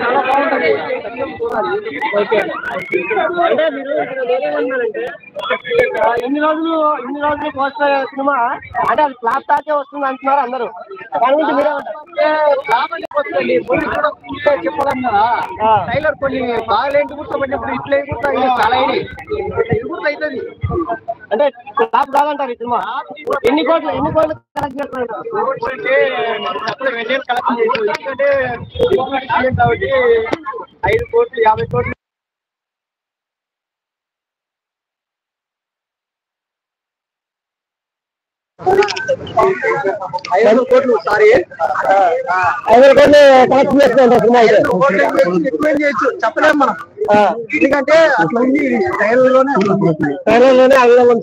చాలా బాగుంటుంది. అంటే మీరు నేనేమన్నానంటే ఇన్ని రోజులు పోస్టర్ సినిమా అంటే అది ఫ్లాప్ టాకే వస్తుంది అంటున్నారు అందరూ. దాని గురించి మీరే చెప్పాలన్నా టైలర్ కొన్ని బాగాలేంటి గుర్తుపడినప్పుడు ఇట్లా ఎగురుతాయి చాలా ఎగురుతా అవుతుంది. అంటే ఫ్లాప్ కాదంటారు ఈ సినిమా. ఎన్ని కోట్లు కలెక్ట్ చేస్తున్నారు కలెక్షన్ చేసి ఎందుకంటే కాబట్టి 5 కోట్లు 50 కోట్లు ఐదు కోట్లు కలెక్ట్ చేస్తున్నారు సినిమా అయితే. ఎక్స్ప్లెయిన్ చేయొచ్చు, చెప్పలేము మనం. ఎందుకంటే అట్లా ఉంది ట్రైలర్లోనే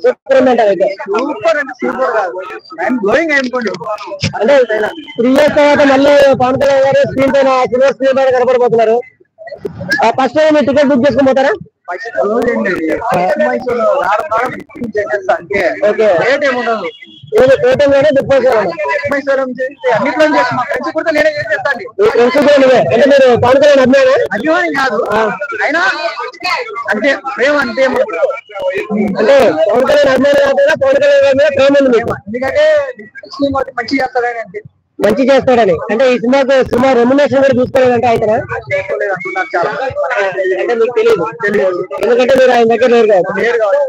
సూపర్ ఉందంట. అయితే సూపర్ అంటే సూపర్ కాదు, గ్లోయింగ్ అయిపోండి. అంటే 3 years తర్వాత మళ్ళీ పవన్ కళ్యాణ్ గారు స్క్రీన్ పైన సిల్వర్ స్క్రీన్ పైన కనపడిపోతున్నారు. ఫస్ట్ టైం మీరు టికెట్ బుక్ చేసుకుని పోతారా? రేట్ ఏముండదు, ఏటీఎంలోనే బుక్ చేసుకోవాలి. అన్నిట్లో చేసి మా ఫ్రెండ్స్ కూడా నేనే చేసేస్తాను. అంటే మీరు పవన్ కళ్యాణ్ అభిమానం కాదు, అయినా అంటే ప్రేమ అంటే అంటే పవన్ కళ్యాణ్ అభిమానం కాకుండా పవన్ కళ్యాణ్ మీద ప్రేమ ఉంది మీకు. ఎందుకంటే మంచి చేస్తాడని అంటే మంచి చేస్తాడని. అంటే ఈ సినిమా రెమ్యునేషన్ కూడా చూసుకోలేదంటే అయితే అంటే మీకు తెలియదు, ఎందుకంటే మీరు ఆయన దగ్గర లేరు కాదు.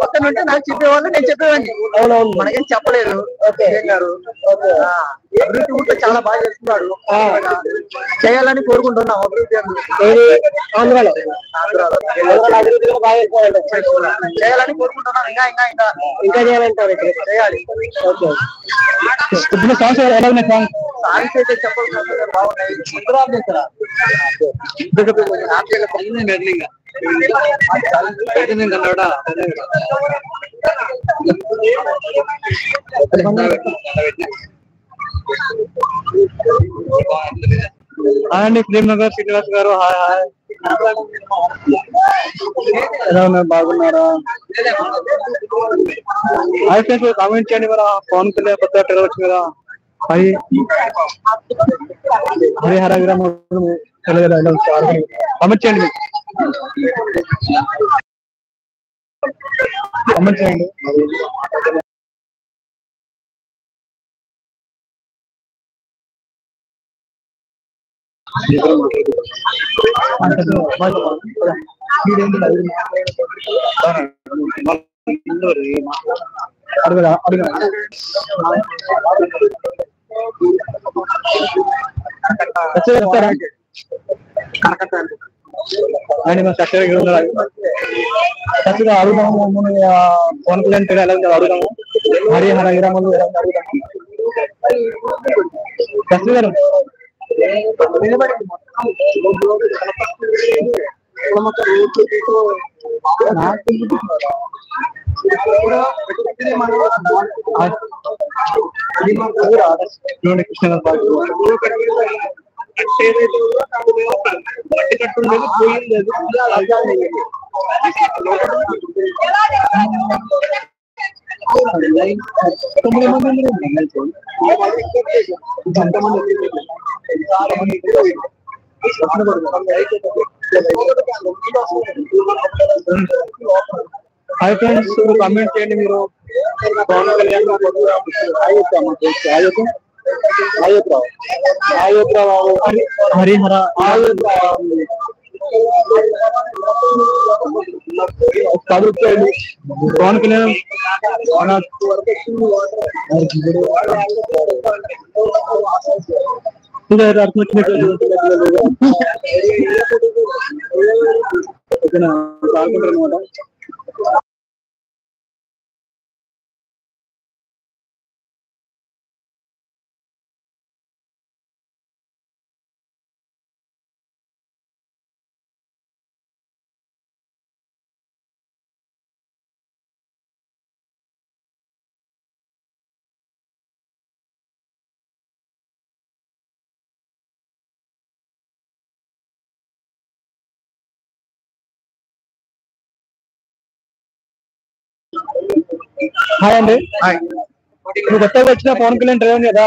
మొత్తం అంటే నాకు చెప్పేవాళ్ళు, నేను చెప్పేవాడిని. అవునవును, మనకేం చెప్పలేదు. ఓకే గారు అభివృద్ధి కూడా చాలా బాగా చేస్తున్నాడు, చేయాలని కోరుకుంటున్నాం. అభివృద్ధి ఆంధ్రాలో అభివృద్ధి బాగా చేయాలని కోరుకుంటున్నాం. ఇంకా చేయాలంటారు, చేయాలి. ఓకే, ఇప్పుడు సాంగ్స్ ఎలా ఉన్నాయి? సాంగ్స్ అయితే చెప్పాలి, బాగున్నాయి. అండి ప్రేమ్ నగర్ శ్రీనివాస్ గారు, హాయ్ హాయ్, ఎలా ఉన్నారు? బాగున్నారా? హాయ్ ఫ్రెండ్స్, కామెంట్ చేయండి. మరి పవన్ కళ్యాణ్ కొత్త ట్రైలర్ వచ్చింది కదా, హరిహర విరామ కామెంట్ చేయండి, కామెంట్ చేయండి. అండ్ మా చక్కగా అడుగుదాము, పవన్ కళ్యాణ్ పేరు ఎలా ఉందో అడుగుదాము. హరిహర విరామలు ఎలా ఉందో అడుగుదాము. చక్కగా గారు కృష్ణ మట్టి కట్టు లేదు, పోయింది లేదు. 9 మంది హాయ్ ఫ్రెండ్స్, కామెంట్ చేయండి. మీరు పవన్ కళ్యాణ్ హరిహర పవన్ కళ్యాణ్ అనమాట. హాయ్ అండి, కొత్తగా వచ్చిన పవన్ కళ్యాణ్ ట్రైలర్ కదా,